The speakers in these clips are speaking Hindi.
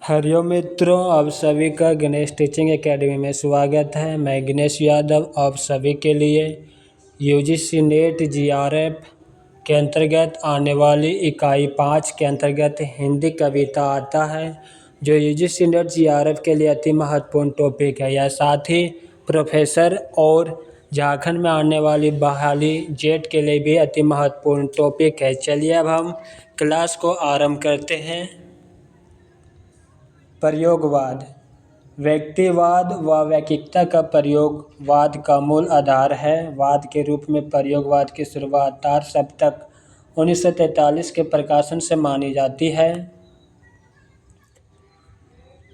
हरिओम मित्रों, आप सभी का गणेश टीचिंग एकेडमी में स्वागत है। मैं गणेश यादव आप सभी के लिए यूजीसी नेट जीआरएफ के अंतर्गत आने वाली इकाई 5 के अंतर्गत हिंदी कविता आता है, जो यूजीसी नेट जीआरएफ के लिए अति महत्वपूर्ण टॉपिक है। यह साथ ही प्रोफेसर और झारखंड में आने वाली बहाली जेट के लिए भी अति महत्वपूर्ण टॉपिक है। चलिए अब हम क्लास को आरंभ करते हैं। प्रयोगवाद। व्यक्तिवाद व वैयक्तिकता का प्रयोगवाद का मूल आधार है। वाद के रूप में प्रयोगवाद की शुरुआत 4 सप्तक 1943 के प्रकाशन से मानी जाती है।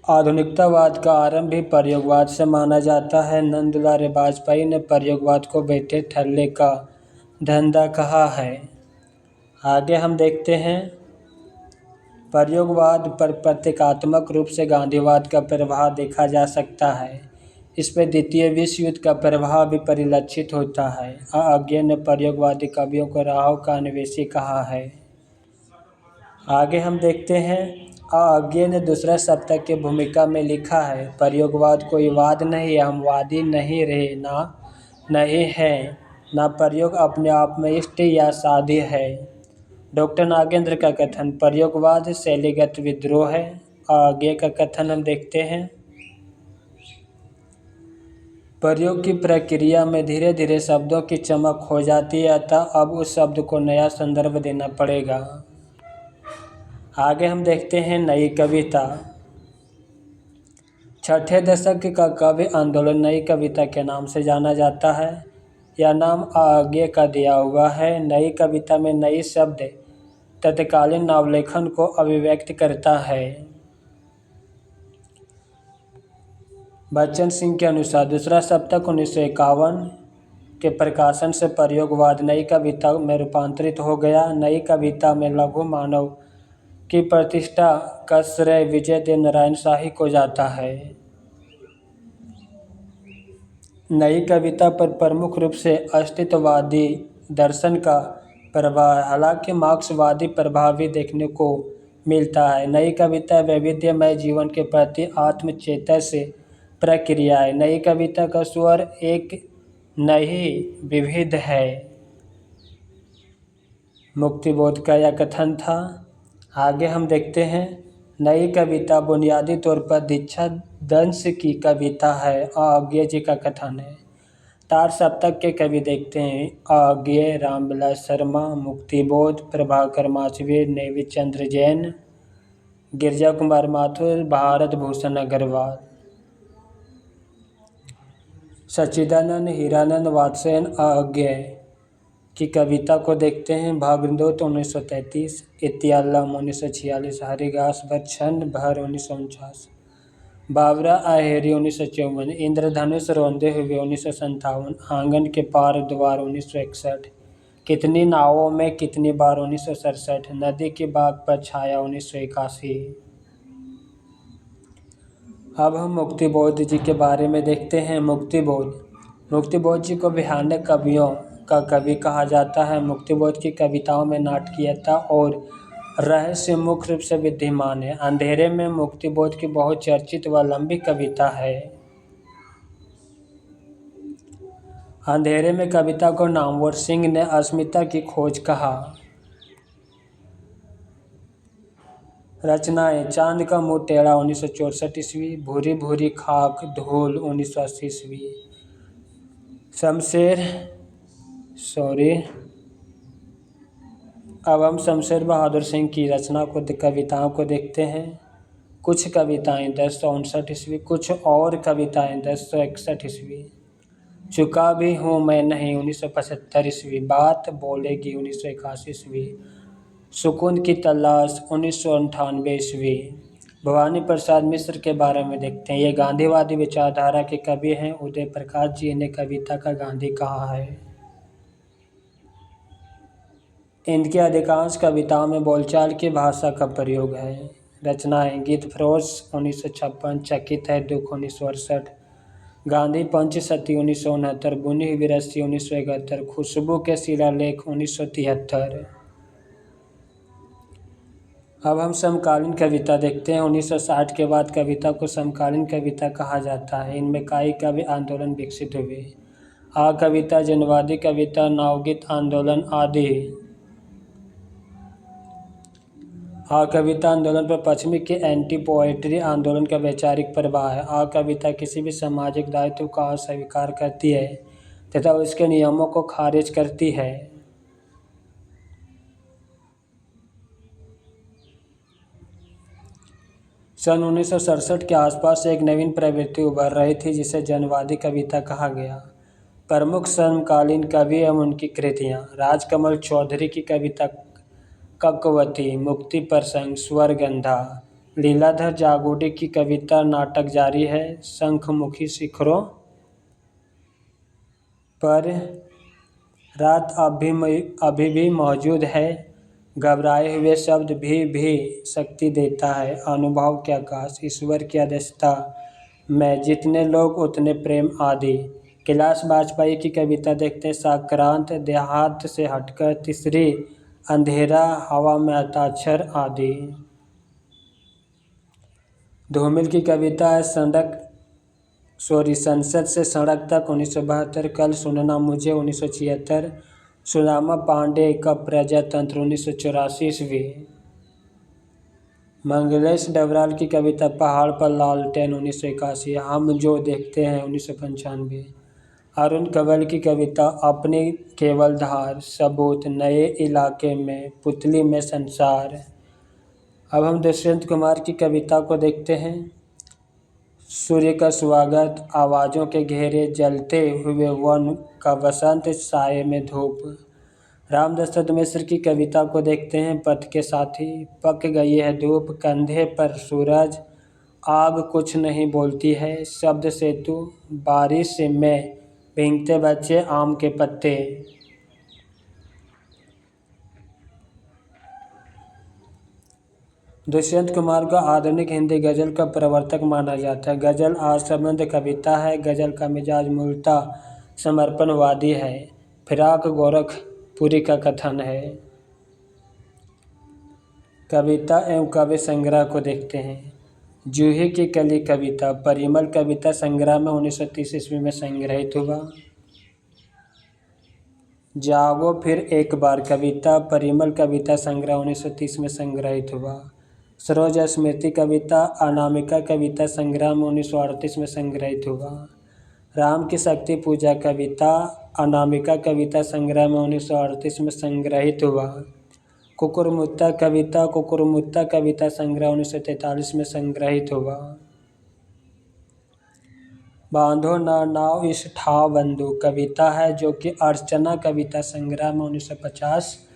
आधुनिकतावाद का आरंभ भी प्रयोगवाद से माना जाता है। नंदलाल वाजपेयी ने प्रयोगवाद को बैठे ठल्ले का धंधा कहा है। आगे हम देखते हैं। प्रयोगवाद पर प्रतीकात्मक रूप से गांधीवाद का प्रभाव देखा जा सकता है। इस पर द्वितीय विश्व युद्ध का प्रभाव भी परिलक्षित होता है। अज्ञे ने प्रयोगवादी कवियों को राहों का अन्वेषी कहा है। आगे हम देखते हैं। अज्ञे ने दूसरा सप्तक की भूमिका में लिखा है, प्रयोगवाद कोई वाद नहीं, हम वादी नहीं रहे, नहीं है, ना प्रयोग अपने आप में इष्ट या साध्य है। डॉक्टर नागेंद्र का कथन, प्रयोगवाद शैलीगत विद्रोह है। आगे का कथन हम देखते हैं। प्रयोग की प्रक्रिया में धीरे धीरे शब्दों की चमक हो जाती है, अतः अब उस शब्द को नया संदर्भ देना पड़ेगा। आगे हम देखते हैं। नई कविता। छठे दशक का कवि आंदोलन नई कविता के नाम से जाना जाता है। यह नाम आगे का दिया हुआ है। नई कविता में नई शब्द तत्कालीन नवलेखन को अभिव्यक्त करता है। बच्चन सिंह के अनुसार दूसरा सप्तक 1951 के प्रकाशन से प्रयोगवाद नई कविता में रूपांतरित हो गया। नई कविता में लघु मानव की प्रतिष्ठा का श्रेय विजय देव नारायण शाही को जाता है। नई कविता पर प्रमुख रूप से अस्तित्ववादी दर्शन का प्रभाव, हालांकि मार्क्सवादी प्रभाव भी देखने को मिलता है। नई कविता वैविध्यमय जीवन के प्रति आत्मचेतन से प्रक्रिया है। नई कविता का स्वर एक नहीं विविध है। मुक्तिबोध का यह कथन था। आगे हम देखते हैं। नई कविता बुनियादी तौर पर दीक्षा दंश की कविता है। आज्ञे जी का कथन है। 4 सप्तक के कवि देखते हैं। आज्ञे, रामविलास शर्मा, मुक्तिबोध, प्रभाकर माचवीर, नेमिचंद्र जैन, गिरिजा कुमार माथुर, भारत भूषण अग्रवाल। सच्चिदानंद हीरानंद वात्स्ययन आज्ञे की कविता को देखते हैं। भागवत 1933, इत्यालम 1946, हरिघास भर छंद भर 1949, बाबरा अहेरी 1954, इंद्रधनुष रोंदे हुए 1957, आंगन के पार द्वार 1961, कितनी नावों में कितनी बार 1967, नदी की बाग पर छाया 1981। अब हम मुक्तिबोध जी के बारे में देखते हैं। मुक्तिबोध जी को भयानक कवियों का कवि कहा जाता है। मुक्तिबोध की कविताओं में नाटकीयता और रहस्य मुख्य रूप से विद्यमान है। अंधेरे में मुक्तिबोध की बहुत चर्चित व लंबी कविता है। अंधेरे में कविता को नामवर सिंह ने अस्मिता की खोज कहा। रचनाएं, चांद का मुंह टेढ़ा 1964 ईस्वी, भूरी भूरी खाक धूल 1980 ईस्वी, अब हम शमशेर बहादुर सिंह की कविताओं को देखते हैं। कुछ कविताएं 1059 ईस्वी, कुछ और कविताएं 1061 ईस्वी। चुका भी हूँ मैं नहीं 1975 ईस्वी, बात बोलेगी 1981 ईस्वी, सुकून की तलाश 1998 ईस्वी। भवानी प्रसाद मिश्र के बारे में देखते हैं। ये गांधीवादी विचारधारा के कवि हैं। उदय प्रकाश जी ने कविता का गांधी कहा है। इनकी अधिकांश कविताओं में बोलचाल की भाषा का प्रयोग है। रचनाएं, गीत फरोश 1956, चकित है दुख 1968, गांधी पंचसती 1969, बुनी हुई रस्सी 1971, खुशबू के शिलालेख 1973। अब हम समकालीन कविता देखते हैं। 1960 के बाद कविता को समकालीन कविता कहा जाता है। इनमें कई कवि आंदोलन विकसित हुए। आ कविता, जनवादी कविता, नवगीत आंदोलन आदि। आ कविता आंदोलन पर पश्चिमी के एंटी पोएट्री आंदोलन का वैचारिक प्रभाव है। आ कविता किसी भी सामाजिक दायित्व का अस्वीकार करती है तथा उसके नियमों को खारिज करती है। सन 1967 के आसपास एक नवीन प्रवृत्ति उभर रही थी जिसे जनवादी कविता कहा गया। प्रमुख समकालीन कवि एवं उनकी कृतियाँ: राजकमल चौधरी की कविता ककवती, मुक्ति प्रसंग, स्वरगंधा। लीलाधर जागोडी की कविता नाटक जारी है, शंखमुखी शिखरों पर, रात अभी भी मौजूद है, घबराए हुए शब्द भी शक्ति देता है, अनुभव के आकाश, ईश्वर की अध्यक्षता में, जितने लोग उतने प्रेम आदि। कैलाश वाजपेयी की कविता देखते हैं। संक्रांत, देहात से हटकर, तीसरी, अंधेरा, हवा में हस्ताक्षर आदि। धूमिल की कविता है संसद से सड़क तक 1972, कल सुनना मुझे 1976, सुदामा पांडे का प्रजातंत्र 1984 ईस्वी। मंगलेश डबराल की कविता पहाड़ पर लालटेन 1981, हम जो देखते हैं 1995। अरुण कंवल की कविता अपनी केवल धार, सबूत, नए इलाके में, पुतली में संसार। अब हम दुष्यंत कुमार की कविता को देखते हैं। सूर्य का स्वागत, आवाज़ों के घेरे, जलते हुए वन का वसंत, साये में धूप। राम दशरथ मिश्र की कविता को देखते हैं। पथ के साथी, पक गई है धूप, कंधे पर सूरज, आग कुछ नहीं बोलती है, शब्द सेतु, बारिश से मैं, भीगते बच्चे, आम के पत्ते। दुष्यंत कुमार को आधुनिक हिंदी गज़ल का प्रवर्तक माना जाता है। गज़ल असंबद्ध कविता है। गज़ल का मिजाज मूलतः समर्पणवादी है। फिराक गोरखपुरी का कथन है। कविता एवं काव्य संग्रह को देखते हैं। जूही की कली कविता परिमल कविता संग्रह में 1930 ईस्वी में संग्रहित हुआ। जागो फिर एक बार कविता परिमल कविता संग्रह 1930 में संग्रहित हुआ। सरोज स्मृति कविता अनामिका कविता संग्रह में 1938 में संग्रहित हुआ। राम की शक्ति पूजा कविता अनामिका कविता संग्रह में 1938 में संग्रहित हुआ। कुकुरमुत्ता कविता संग्रह 1943 में संग्रहित हुआ। बांधो ना नाव इस ठाव बंधु कविता है जो कि अर्चना कविता संग्रह में 1950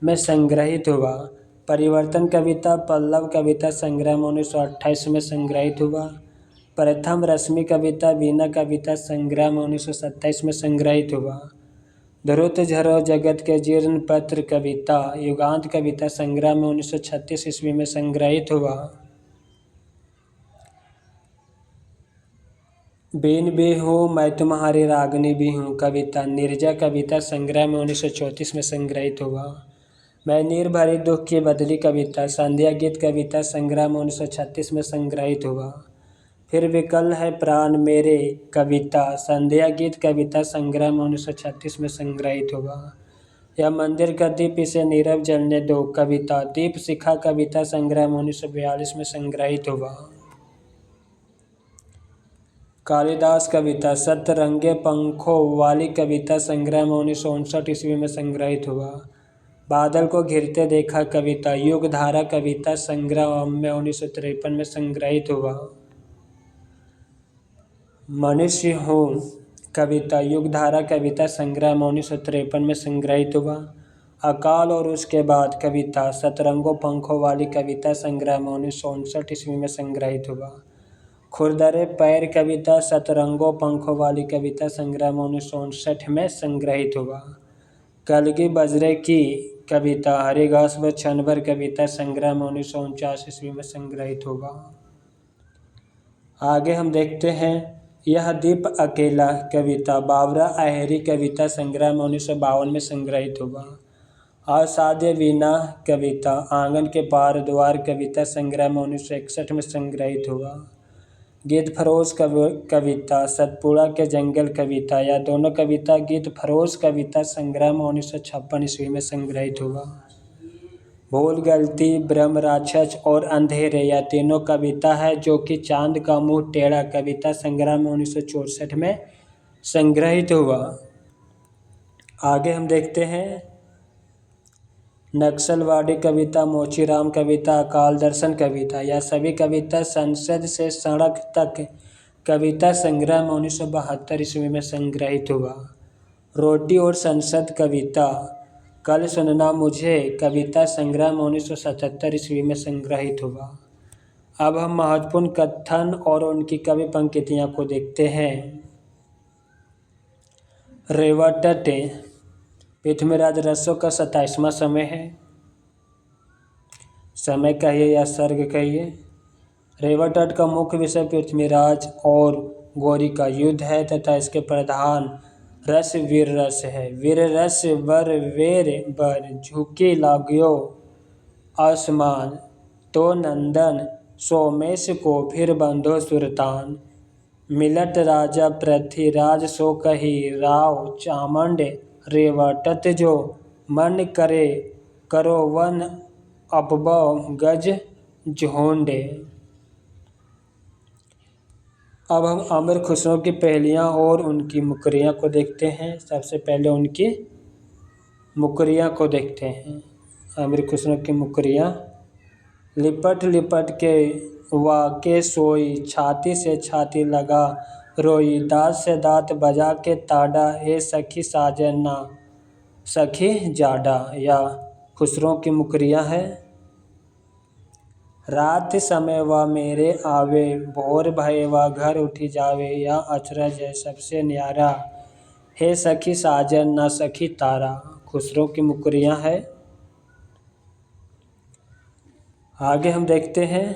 में संग्रहित हुआ। परिवर्तन कविता पल्लव कविता संग्रह में 1928 में संग्रहित हुआ। प्रथम रश्मि कविता वीणा कविता संग्रह में 1927 में संग्रहित हुआ। ध्रुत झरो जगत के जीर्ण पत्र कविता युगांत कविता संग्रह में 1936 ईस्वी में संग्रहित हुआ। बीन भी हूँ मैं तुम्हारी रागनी भी हूँ कविता नीरजा कविता संग्रह में 1934 में संग्रहित हुआ। मैं नीर भरी दुख की बदली कविता संध्या गीत कविता संग्रह में 1936 में संग्रहित हुआ। फिर विकल है प्राण मेरे कविता संध्या गीत कविता संग्रह में 1936 में संग्रहित हुआ। यह मंदिर का दीप इसे नीरव जलने दो कविता दीप शिखा कविता संग्रह में 1942 में संग्रहित हुआ। कालिदास कविता सतरंगे पंखों वाली कविता संग्रह में 1959 ईस्वी में संग्रहित हुआ। बादल को घिरते देखा कविता युगधारा कविता संग्रह में 1953 में संग्रहित हुआ। मनुष्य हूँ कविता युगधारा कविता संग्रह में 1953 में संग्रहित हुआ। अकाल और उसके बाद कविता सतरंगों पंखों वाली कविता संग्रह में 1959 ईस्वी में संग्रहित हुआ। खुरदरे पैर कविता सतरंगों पंखों वाली कविता संग्रह में 1959 में संग्रहित हुआ। कलगी बजरे की कविता हरिघास व छनभर कविता संग्रह में 1949 ईस्वी में संग्रहित होगा। आगे हम देखते हैं यह दीप अकेला कविता बाबरा अहेरी कविता संग्रह में 1952 में संग्रहित होगा। असाध्य वीणा कविता आंगन के पार द्वार कविता संग्रह में 1961 में संग्रहित हुआ। गीत फरोश कविता सतपुड़ा के जंगल कविता या दोनों कविता गीत फरोश कविता संग्रह में 1956 ईस्वी में संग्रहित हुआ। भूल गलती ब्रह्म राक्षस और अंधेरे या तीनों कविता है जो कि चांद का मुंह टेढ़ा कविता संग्रह में 1964 में संग्रहित हुआ। आगे हम देखते हैं नक्सलवाड़ी कविता मोचीराम कविता अकाल दर्शन कविता यह सभी कविता संसद से सड़क तक कविता संग्रह में 1972 ईस्वी में संग्रहित हुआ। रोटी और संसद कविता कल सुनना मुझे कविता संग्रह में 1977 ईस्वी में संग्रहित हुआ। अब हम महत्वपूर्ण कथन और उनकी कवि पंक्तियों को देखते हैं। रेवटट पृथ्वीराज रसों का 27वां समय है। समय कहिए या सर्ग कहिए। रेवटट का मुख्य विषय पृथ्वीराज और गौरी का युद्ध है तथा इसके प्रधान रस वीर रस है। वीर रस वर वेर बर झुकी लाग्यो आसमान तो नंदन सोमेश को फिर बंधो सुरतान। मिलट राजा पृथ्वीराज सो कही राव चामंड रेवटत जो मन करे करो वन अपबव गज झोंडे। अब हम अमीर खुसरो की पहेलियाँ और उनकी मुकरियाँ को देखते हैं। सबसे पहले उनकी मुकरियाँ को देखते हैं। अमीर खुसरो की मुकरियाँ। लिपट लिपट के वाके सोई छाती से छाती लगा रोई दांत से दांत बजा के ताड़ा ए सखी साजन ना सखी जाडा। या खुसरो की मुकरियाँ है। रात समय व मेरे आवे भोर भये व घर उठी जावे या अचरज है सबसे न्यारा हे सखी साजन ना सखी तारा। खुसरो की मुकरियाँ है। आगे हम देखते हैं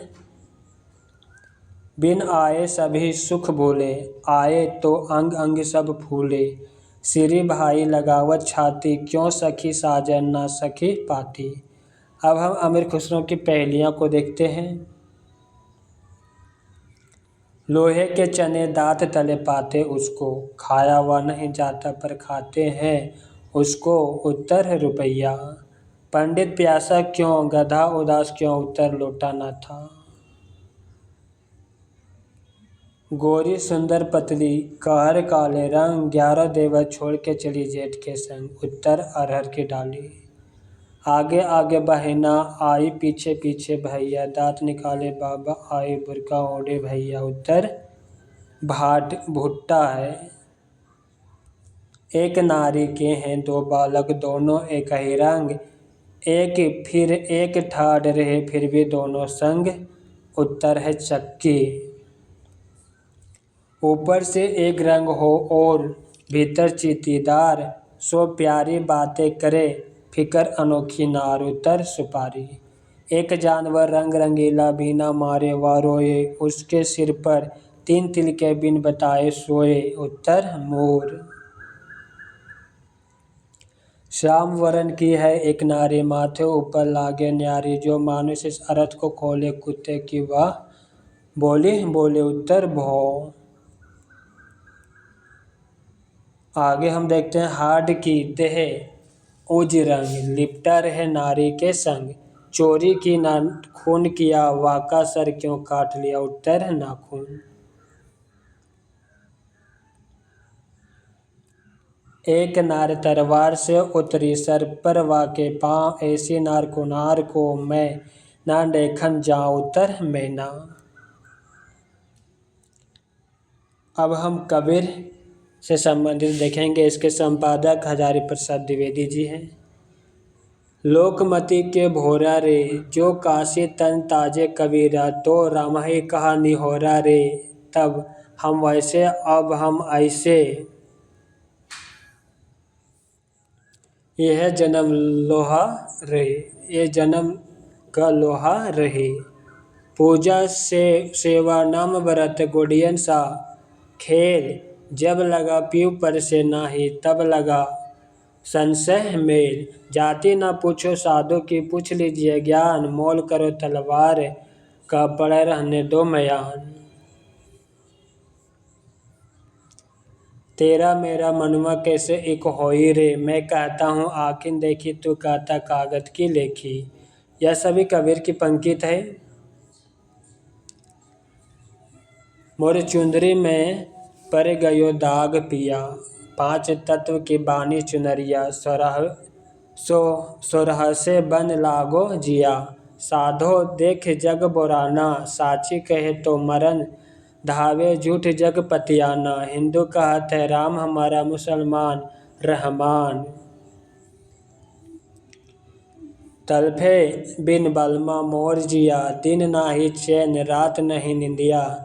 बिन आए सभी सुख भूले आए तो अंग अंग सब फूले सिरी भाई लगावत छाती क्यों सखी साजन ना सखी पाती। अब हम अमीर खुसरो की पहेलियों को देखते हैं। लोहे के चने दांत तले पाते उसको खाया हुआ नहीं जाता पर खाते हैं उसको उत्तर रुपया। पंडित प्यासा क्यों गधा उदास क्यों उत्तर लोटा न था। गोरी सुंदर पतली कहर काले रंग 11 देवर छोड़ के चली जेठ के संग उत्तर अरहर की डाली। आगे आगे बहना आई पीछे पीछे भैया दांत निकाले बाबा आए बुरका ओढ़े भैया उत्तर भाट भुट्टा है। एक नारी के हैं 2 बालक दोनों एक ही रंग एक फिर एक ठाड़ रहे फिर भी दोनों संग उत्तर है चक्की। ऊपर से एक रंग हो और भीतर चीतीदार सो प्यारी बातें करे फिकर अनोखी नार उत्तर सुपारी। एक जानवर रंग रंगीला बीना मारे व रोए उसके सिर पर 3 तिल के बिन बताए सोए उत्तर मोर। श्याम वर्ण की है एक नारी माथे ऊपर लागे न्यारी जो मानुष इस अर्थ को खोले कुत्ते की वह बोली बोले उत्तर भौ। आगे हम देखते हैं हाड की देह उज रंग लिपटा रहे नारी के संग चोरी की नाखून किया वाका सर क्यों काट लिया उत्तर नाखून। एक नार तलवार से उतरी सर पर वाके पाँव ऐसी नार कुनार को मैं ना देखन जाऊं उत्तर मैना। अब हम कबीर से संबंधित देखेंगे। इसके संपादक हजारी प्रसाद द्विवेदी जी हैं। लोकमति के भोरा रे जो काशी तन ताजे कबीरा तो राम ही कहा निहोरा रे तब हम वैसे अब हम ऐसे यह जन्म लोहा रहे ये जन्म का लोहा रहे। पूजा से सेवा नाम व्रत गुड़ियन सा खेल जब लगा पीव पर से नाही तब लगा संशय मेल। जाति न पूछो साधु की, पूछ लीजिए ज्ञान। मोल करो तलवार का, पड़े रहने दो म्यान। तेरा मेरा मनुआ कैसे एक होई रे, मैं कहता हूँ आखिन देखी, तू कहता कागज की लेखी। यह सभी कबीर की पंक्ति है। मोर चुंदरी में पर गयो दाग पिया, पांच तत्व की बानी चुनरिया। सोरह से बन लागो जिया, साधो देख जग बोराना। साची कहे तो मरण, धावे झूठ जग पतियाना। हिंदू कहत है राम हमारा, मुसलमान रहमान। तलफे बिन बलमा मोर जिया, दिन नाही चैन रात नहीं निंदिया।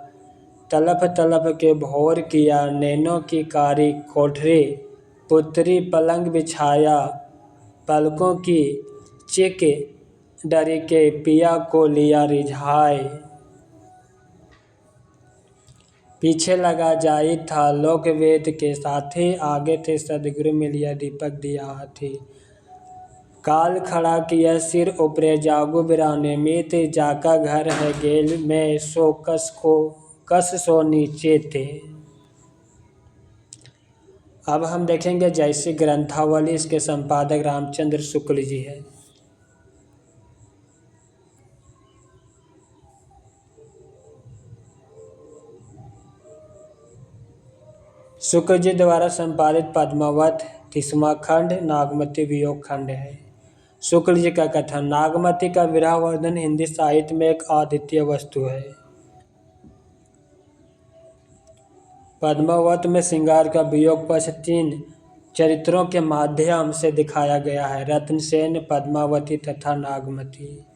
तलफ तलफ के भोर किया, नैनों की कारी कोठरी। पुत्री पलंग बिछाया, पलकों की चिक डरी के, पिया को लिया रिझाए। पीछे लगा जाई था लोक वेद के साथी, आगे थे सदगुरु मिलिया दीपक दिया हाथी। काल खड़ा किया सिर ऊपरे, जागो बिराने मीत। जाका घर है गेल में, सो कस सो नीचे थे। अब हम देखेंगे जैसी ग्रंथावली, इसके संपादक रामचंद्र शुक्ल जी है। शुक्ल जी द्वारा संपादित पद्मावत 30वां खंड नागमती वियोग खंड है। शुक्ल जी का कथन, नागमती का विरह वर्णन हिंदी साहित्य में एक अद्वितीय वस्तु है। पद्मावत में श्रृंगार का वियोग पक्ष 3 चरित्रों के माध्यम से दिखाया गया है, रत्नसेन, पद्मावती तथा नागमती।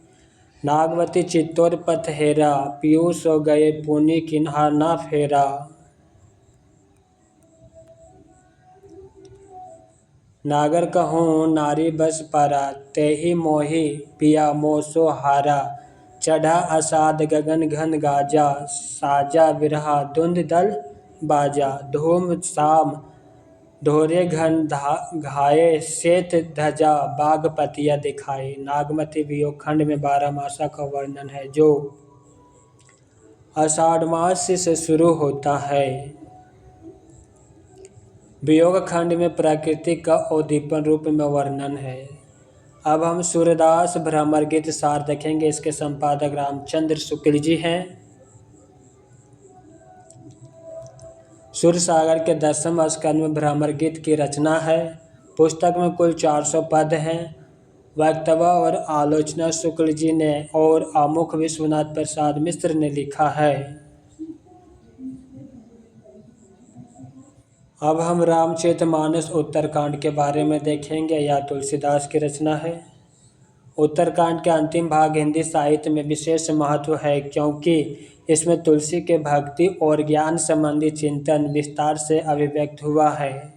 नागवती चित्तौर पथ हेरा, पीयूष हो गए पुनि किन्हा ना फेरा। नागर कहूँ नारी बस पारा, तेहि मोहि पिया मोसो हारा। चढ़ा असाद गगन घन गाजा, साजा विरहा धुंध दल बाजा। धूम शाम ढोरे घन घाये, श्वेत ध्वजा बाघ पतिया दिखाए। नागमती वियोग खंड में 12 मासा का वर्णन है, जो आषाढ़ मास से शुरू होता है। वियोग खंड में प्रकृति का उद्दीपन रूप में वर्णन है। अब हम सूरदास भ्रमर गीत सार देखेंगे, इसके संपादक रामचंद्र शुक्ल जी हैं। सूरसागर के 10वें स्कंद में भ्रमर गीत की रचना है। पुस्तक में कुल 400 पद हैं। वक्तव्य और आलोचना शुक्ल जी ने और आमुख विश्वनाथ प्रसाद मिश्र ने लिखा है। अब हम रामचरितमानस उत्तरकांड के बारे में देखेंगे। यह तुलसीदास की रचना है। उत्तरकांड के अंतिम भाग हिंदी साहित्य में विशेष महत्व है, क्योंकि इसमें तुलसी के भक्ति और ज्ञान संबंधी चिंतन विस्तार से अभिव्यक्त हुआ है।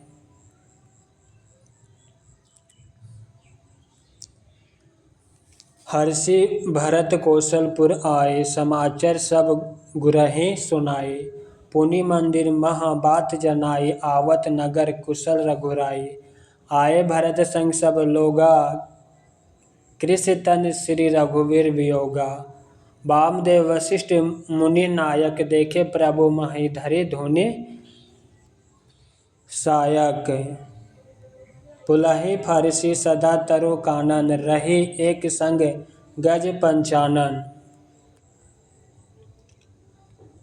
हर्षि भरत कौशलपुर आए, समाचार सब गुरहि सुनाए। पुनि मंदिर महा बात जनाई, आवत नगर कुशल रघुराई। आए भरत संग सब लोगा, कृषि तन श्री रघुवीर वियोगा। वामदेव वशिष्ठ मुनि नायक, देखे प्रभु महि धरि धुनि सायक। पुलहि फर्षि सदा तरु कानन, रही एक संग गज पंचानन।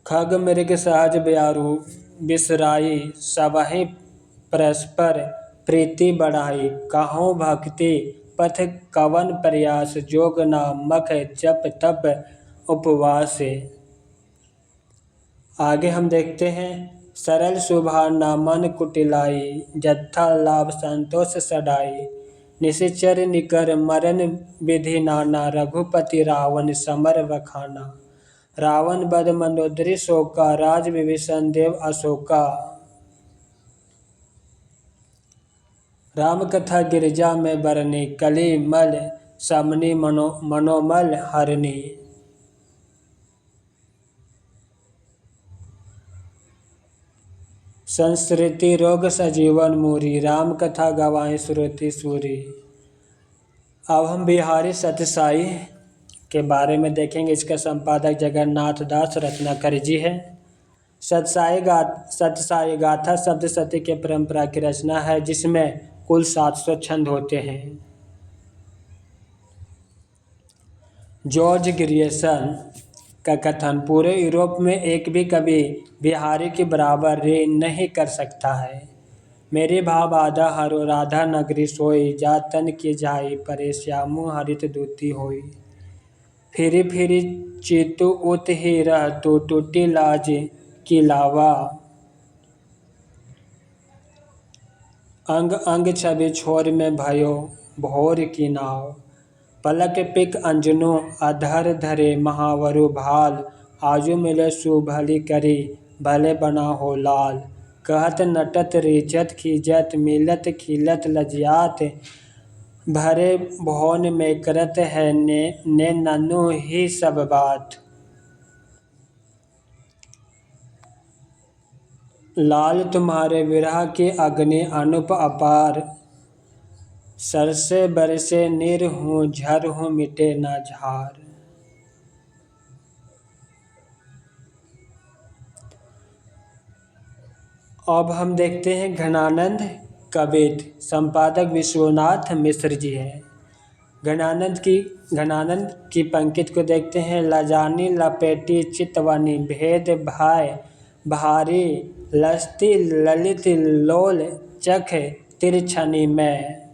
खग मृग सहज व्यारु बिसराई, सबहि परस्पर प्रीति बढ़ाई। कहूँ भक्ति पथ कवन प्रयास, जोग नाम मख जप तप उपवास। आगे हम देखते हैं, सरल सुभाना मन कुटिलाई, जत्था लाभ संतोष सडाई। निशिचर निकर मरण विधि नाना, रघुपति रावण समर वखाना। रावण बध मंदोदरी शोका, राज विभीषण देव अशोका। राम कथा गिरिजा में बरनी, कली मल समनी मनोमल हरनी। संस्कृति रोग सजीवन मूरी, राम कथा गवाएं श्रुति सूरी। अब हम बिहारी सत्यसाई के बारे में देखेंगे। इसका संपादक जगन्नाथ दास रत्नाकर जी है। सत्यसाई गाथा शब्द सत्य के परंपरा की रचना है, जिसमें कुल 700 छंद होते हैं। जॉर्ज ग्रियर्सन का कथन, पूरे यूरोप में एक भी कवि बिहारी की बराबरी नहीं कर सकता है। मेरी भाव आधा हरो राधा नगरी सोई, जा तन की जाई परे श्यामु हरित दूती होई। फिरी फिरी चीतु उत ही रह तू, टूटी लाज की लावा। अंग अंग छवि छोर में भयो भोर की नाव। पलक पिक अंजनो अधर धरे महावरु भाल, आजू मिले सुभली करी भले बना हो लाल। कहत नटत रीचत खीजत मिलत खिलत लजियात, भरे भौन में करत है ने नन्नु ही सब बात। लाल तुम्हारे विरह की अग्नि अनुप अपार, सरसे बरसे निर हूँ झर हूँ मिटे ना झार। अब हम देखते हैं घनानंद कवित। संपादक विश्वनाथ मिश्र जी हैं। घनानंद की पंक्ति को देखते हैं। लजानी लपेटी चितवनी, भेद भाय भारी, लस्ती ललित लोल चख तिरछनी में।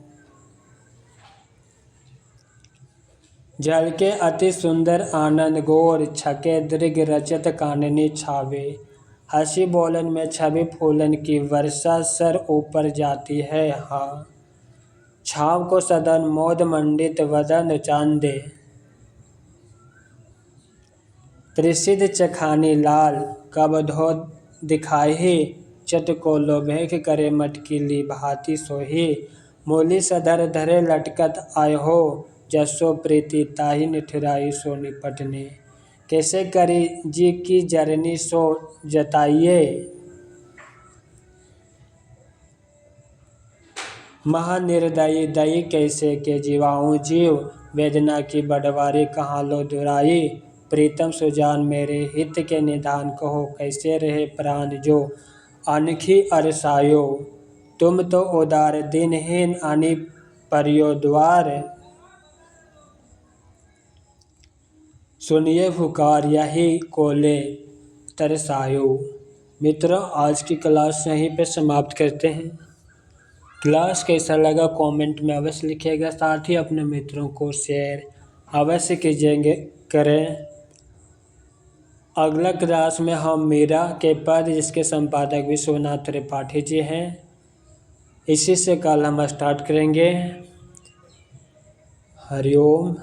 झलके अति सुंदर आनंद गोर, छके दृग रचत काननी छावे। हंसी बोलन में छवि फूलन की, वर्षा सर ऊपर जाती है हाँ। छाव को सदन मोद मंडित वदन चांदे, त्रिसिद चखानी लाल, कब धो दिखाही चटको लोभेख करे मटकी ली भांति सोही। मूली सधर धरे लटकत आय हो, जसो प्रीति ताही निठुराई सो निपटने। कैसे करी जी की जरनी सो जताइए, महानिर्दयी दई कैसे के जीवाऊं जीव, वेदना की बड़वारी कहाँ लो दुराई। प्रीतम सुजान मेरे हित के निधान, कहो कैसे रहे प्राण जो अनखी अरसायो। तुम तो उदार दिनहीन आनी परियो द्वार, सुनिए पुकार यही कोले तरसायो। मित्रों, आज की क्लास यहीं पे समाप्त करते हैं। क्लास कैसा लगा कमेंट में अवश्य लिखिएगा। साथ ही अपने मित्रों को शेयर अवश्य कीजिएगा करें। अगला क्लास में हम मीरा के पद, जिसके संपादक विश्वनाथ त्रिपाठी जी हैं, इसी से कल हम स्टार्ट करेंगे। हरिओम।